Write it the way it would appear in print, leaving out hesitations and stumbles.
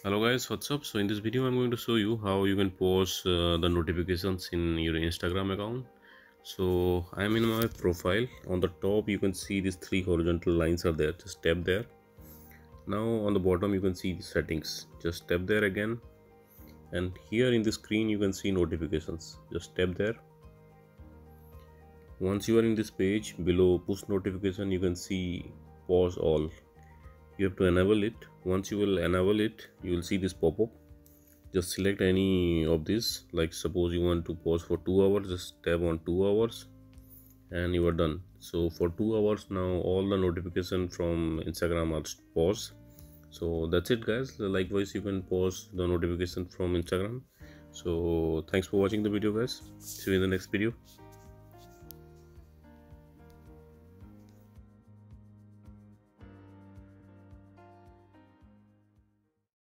Hello guys, what's up? So in this video I'm going to show you how you can pause the notifications in your Instagram account. So I'm in my profile. On the top you can see these three horizontal lines are there. Just tap there. Now on the bottom you can see the settings. Just tap there again, and here in the screen you can see notifications. Just tap there. Once you are in this page, below push notification you can see pause all. You have to enable it. Once you will enable it, you will see this pop-up. Just select any of this, like suppose you want to pause for 2 hours, just tap on 2 hours and you are done. So for 2 hours now all the notification from Instagram are paused. So that's it guys. Likewise you can pause the notification from Instagram. So thanks for watching the video guys. See you in the next video.